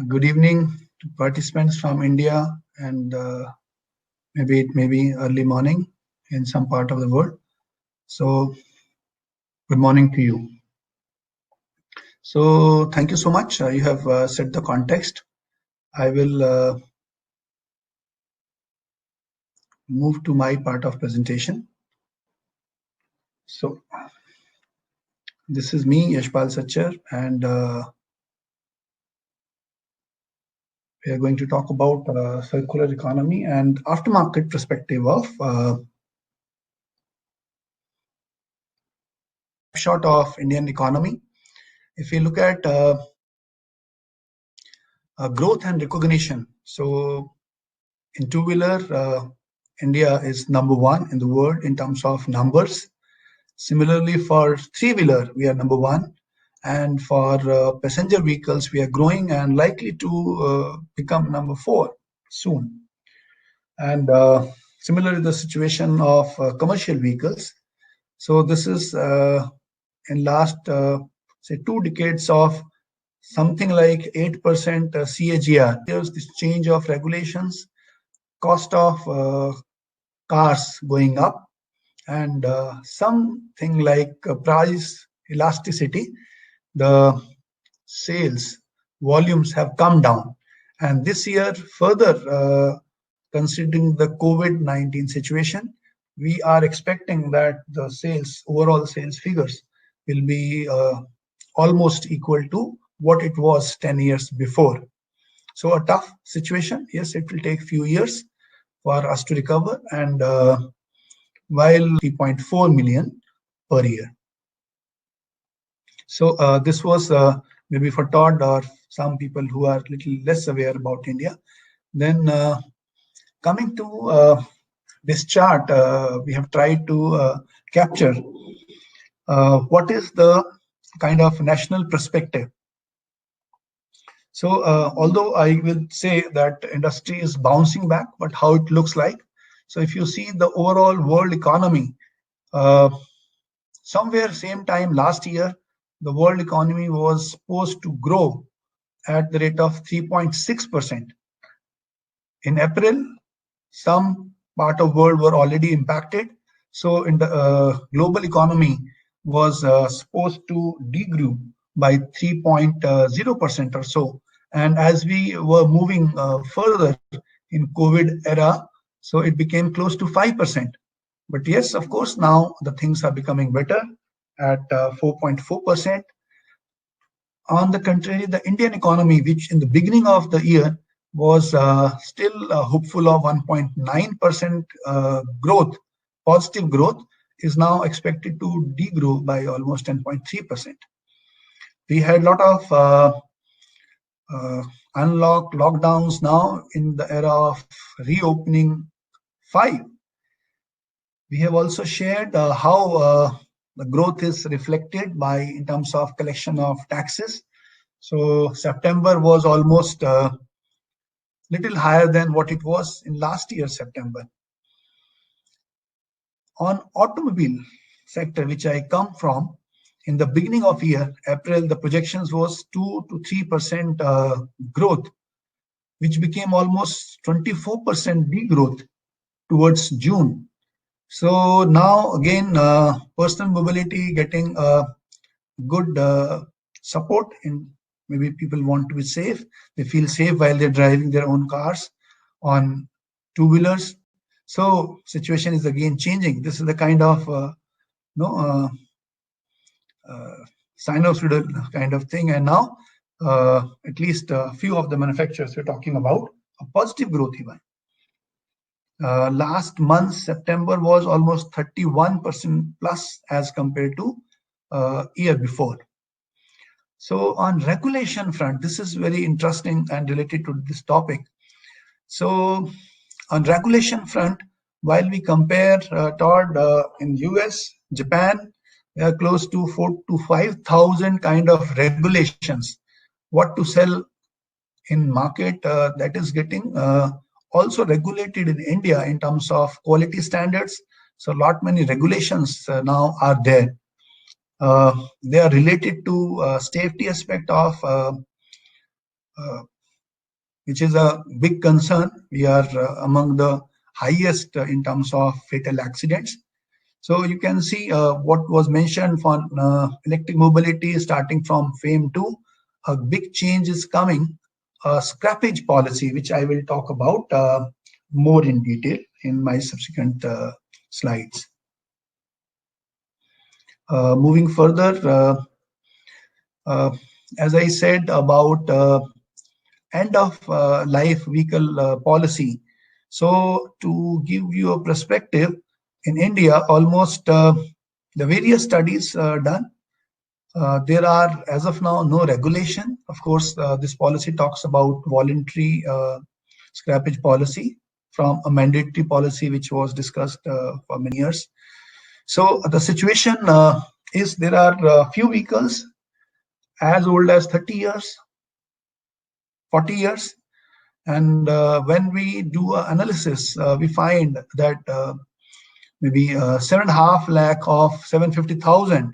Good evening to participants from India and maybe it may be early morning in some part of the world. So good morning to you. So thank you so much. You have set the context. I will move to my part of presentation. So this is me, Yashpal Sachar, and we are going to talk about circular economy and aftermarket perspective of snapshot of Indian economy. If we look at growth and recognition, so in two-wheeler, India is number one in the world in terms of numbers. Similarly, for three-wheeler, we are number one. And for passenger vehicles, we are growing and likely to become number four soon. And similarly, the situation of commercial vehicles. So this is in last, say, 2 decades of something like 8% CAGR. There's this change of regulations, cost of cars going up, and something like price elasticity, the sales volumes have come down. And this year, further considering the COVID-19 situation, we are expecting that the overall sales figures will be almost equal to what it was 10 years before. So a tough situation. Yes, it will take few years for us to recover, and while 3.4 million per year. So this was maybe for Todd or some people who are a little less aware about India. Then coming to this chart, we have tried to capture what is the kind of national perspective. So although I will say that industry is bouncing back, but how it looks like. So if you see the overall world economy, somewhere same time last year, the world economy was supposed to grow at the rate of 3.6%. In April, some part of world were already impacted. So in the global economy was supposed to degrow by 3.0% or so. And as we were moving further in COVID era, so it became close to 5%. But yes, of course, now the things are becoming better at 4.4%. On the contrary, the Indian economy, which in the beginning of the year was still hopeful of 1.9% growth, positive growth, is now expected to degrow by almost 10.3%. We had a lot of unlock lockdowns now in the era of reopening 5. We have also shared how the growth is reflected in terms of collection of taxes. So September was almost little higher than what it was in last year September. On automobile sector, which I come from, in the beginning of year, April, the projections was 2 to 3% growth, which became almost 24% degrowth towards June. So now again, personal mobility getting good support. In maybe people want to be safe. They feel safe while they're driving their own cars on two-wheelers. So situation is again changing. This is the kind of sinusoidal kind of thing. And now at least a few of the manufacturers are talking about a positive growth even. Last month, September, was almost 31% plus as compared to year before. So on regulation front, this is very interesting and related to this topic. So on regulation front, while we compare Todd in US, Japan, they are close to 4,000 to 5,000 kind of regulations. What to sell in market that is getting also regulated in India in terms of quality standards. So many regulations now are there. They are related to safety aspect of which is a big concern. We are among the highest in terms of fatal accidents. So you can see what was mentioned for electric mobility starting from FAME 2. A big change is coming, a scrappage policy, which I will talk about more in detail in my subsequent slides. Moving further, as I said about end of life vehicle policy. So to give you a perspective, in India, almost the various studies done, there are as of now no regulation. Of course, this policy talks about voluntary scrappage policy from a mandatory policy which was discussed for many years. So the situation is there are few vehicles as old as 30 years, 40 years. And when we do an analysis, we find that maybe 7.5 lakh of 750,000,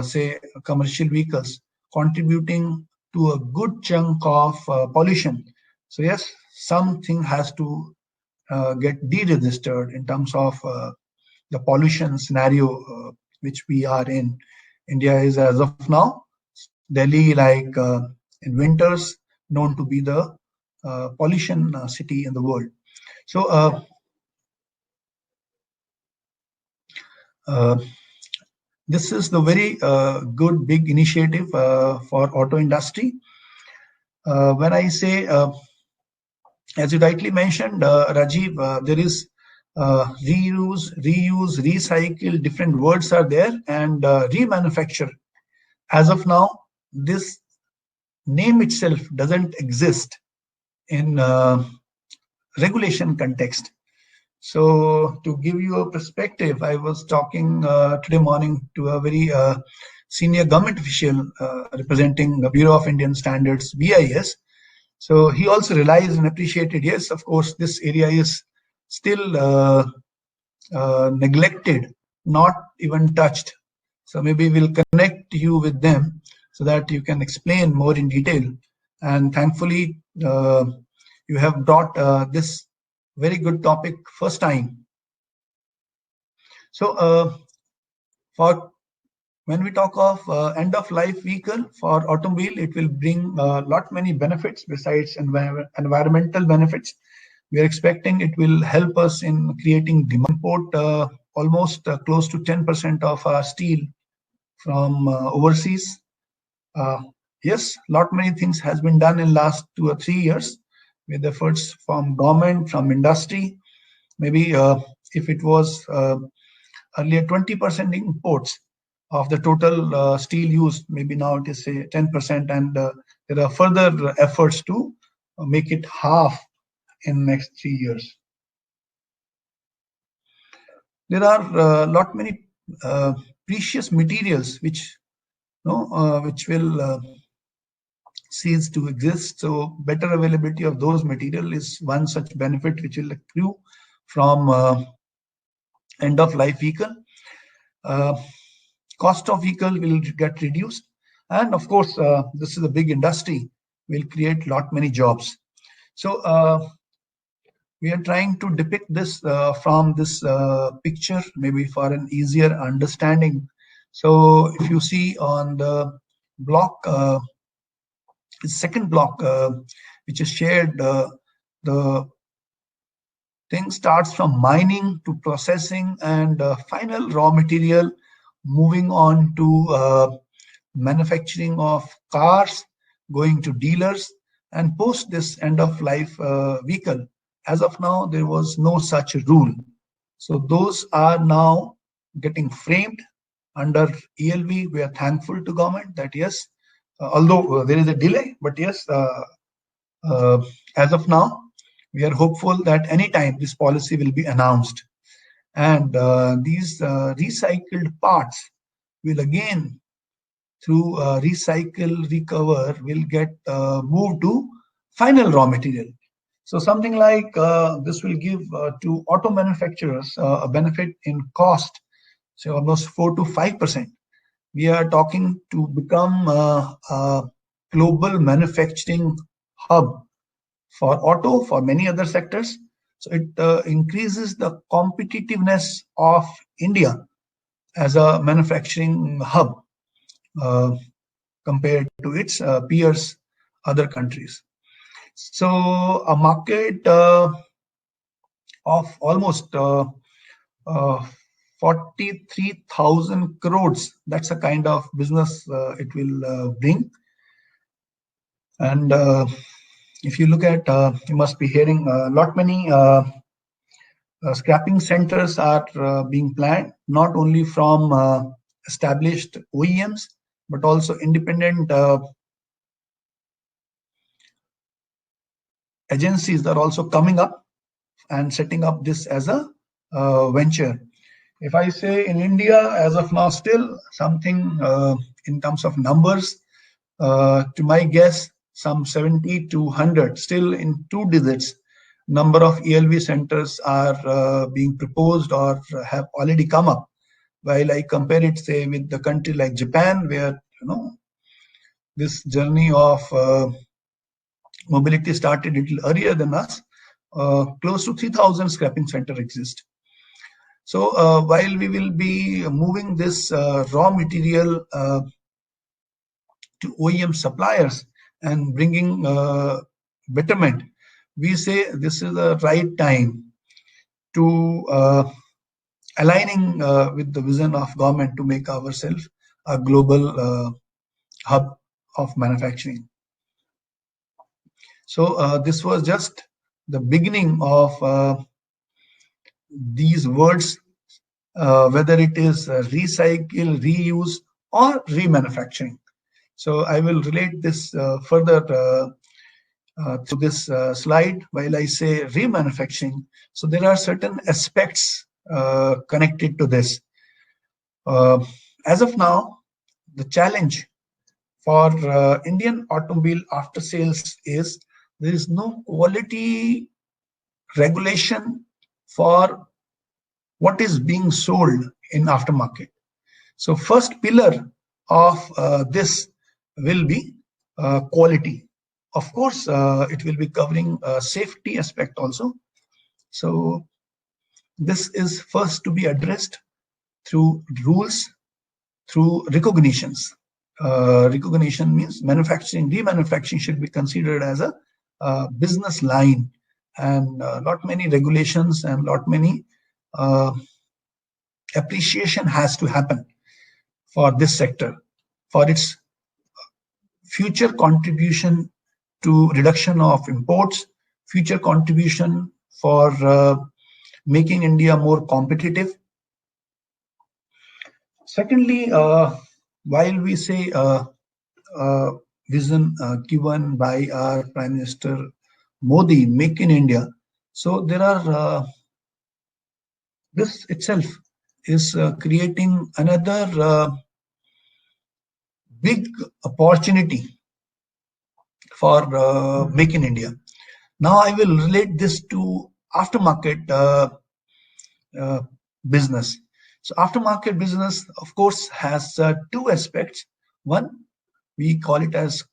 say, commercial vehicles contributing to a good chunk of pollution. So yes, something has to get deregistered in terms of the pollution scenario which we are in. India is as of now, Delhi, like in winters, known to be the pollution city in the world. So this is the very good big initiative for auto industry. When I say, as you rightly mentioned, Rajiv, there is reuse, recycle, different words are there, and remanufacture. As of now, this name itself doesn't exist in regulation context. So to give you a perspective, I was talking today morning to a very senior government official representing the Bureau of Indian Standards, BIS. So he also realized and appreciated, yes, of course, this area is still neglected, not even touched. So maybe we'll connect you with them so that you can explain more in detail. And thankfully, you have brought this very good topic first time. So for when we talk of end of life vehicle for automobile, it will bring lot many benefits besides environmental benefits. We are expecting it will help us in creating demand. Import almost close to 10% of our steel from overseas. Yes, lot many things has been done in last 2 or 3 years with efforts from government, from industry. Maybe if it was earlier 20% imports of the total steel used, maybe now it is say 10%, and there are further efforts to make it half in next 3 years. There are lot many precious materials which which will cease to exist. So better availability of those material is one such benefit which will accrue from end of life vehicle. Cost of vehicle will get reduced, and of course this is a big industry, will create lot many jobs. So we are trying to depict this from this picture, maybe for an easier understanding. So if you see on the block, second block, which is shared, the thing starts from mining to processing and final raw material, moving on to manufacturing of cars, going to dealers, and post this end of life vehicle. As of now, there was no such rule. So those are now getting framed under ELV. We are thankful to government that yes, although there is a delay, but yes, as of now, we are hopeful that anytime this policy will be announced, and these recycled parts will again, through recycle, recover, will get moved to final raw material. So something like this will give to auto manufacturers a benefit in cost, so almost 4 to 5%. We are talking to become a global manufacturing hub for auto, for many other sectors. So it increases the competitiveness of India as a manufacturing hub uh, compared to its peers, other countries. So a market of almost uh, 43,000 crores. That's a kind of business it will bring. And if you look at, you must be hearing a lot many scrapping centers are being planned, not only from established OEMs, but also independent agencies that are also coming up and setting up this as a venture. If I say in India, as of now, still something in terms of numbers, to my guess, some 70 to 100, still in two digits, number of ELV centers are being proposed or have already come up. While I compare it, say, with the country like Japan, where this journey of mobility started a little earlier than us, close to 3,000 scrapping centers exist. So while we will be moving this raw material to OEM suppliers and bringing betterment, we say this is the right time to aligning with the vision of government to make ourselves a global hub of manufacturing. So this was just the beginning of these words, whether it is recycle, reuse, or remanufacturing. So I will relate this further through this slide. While I say remanufacturing, so there are certain aspects connected to this. As of now, the challenge for Indian automobile after sales is there is no quality regulation for what is being sold in aftermarket. So first pillar of this will be quality. Of course, it will be covering safety aspect also. So this is first to be addressed through rules, through recognitions. Recognition means manufacturing, remanufacturing should be considered as a business line, and not many regulations and not many appreciation has to happen for this sector, for its future contribution to reduction of imports, future contribution for making India more competitive. Secondly, while we say vision given by our Prime Minister Modi, Make in India, so there are this itself is creating another big opportunity for Make in India. Now I will relate this to aftermarket business. So aftermarket business, of course, has two aspects. One, we call it as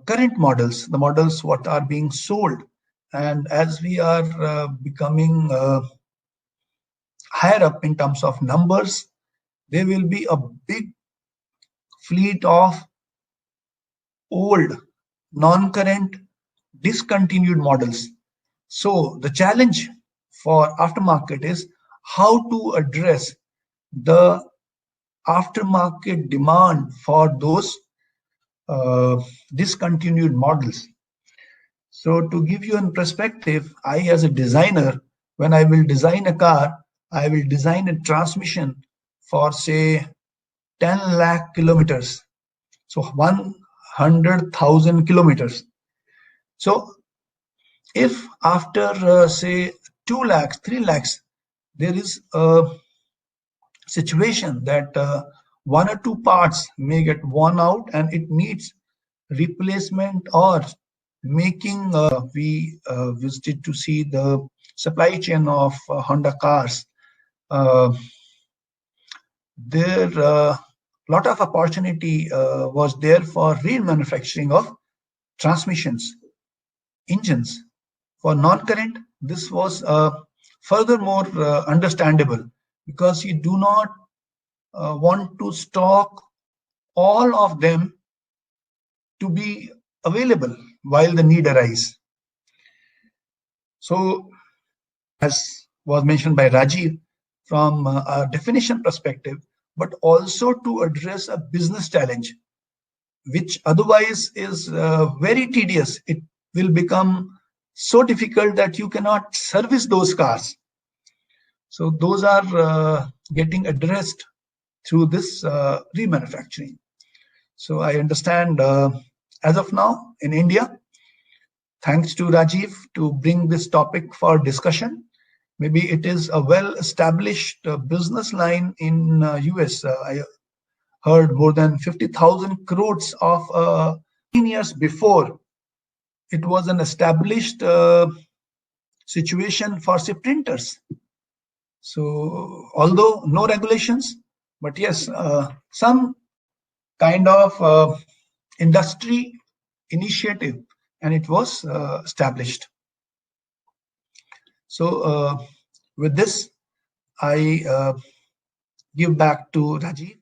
current models, the models what are being sold. And as we are becoming higher up in terms of numbers, there will be a big fleet of old, non-current, discontinued models. So the challenge for aftermarket is how to address the aftermarket demand for those discontinued models. So to give you a perspective, I as a designer, when I will design a car, I will design a transmission for say 10 lakh kilometers. So 100,000 kilometers. So if after say 2 lakhs, 3 lakhs, there is a situation that one or two parts may get worn out and it needs replacement or making, we visited to see the supply chain of Honda cars. There lot of opportunity was there for remanufacturing of transmissions. engines. For non-current, this was furthermore understandable, because you do not want to stock all of them to be available while the need arises. So, as was mentioned by Rajiv, from a definition perspective, but also to address a business challenge, which otherwise is very tedious. It will become so difficult that you cannot service those cars. So those are getting addressed through this remanufacturing. So I understand as of now in India, thanks to Rajiv to bring this topic for discussion. Maybe it is a well-established business line in US. I heard more than 50,000 crores of 10 years before. It was an established situation for say printers. So although no regulations, but yes, some kind of industry initiative, and it was established. So with this, I give back to Rajiv.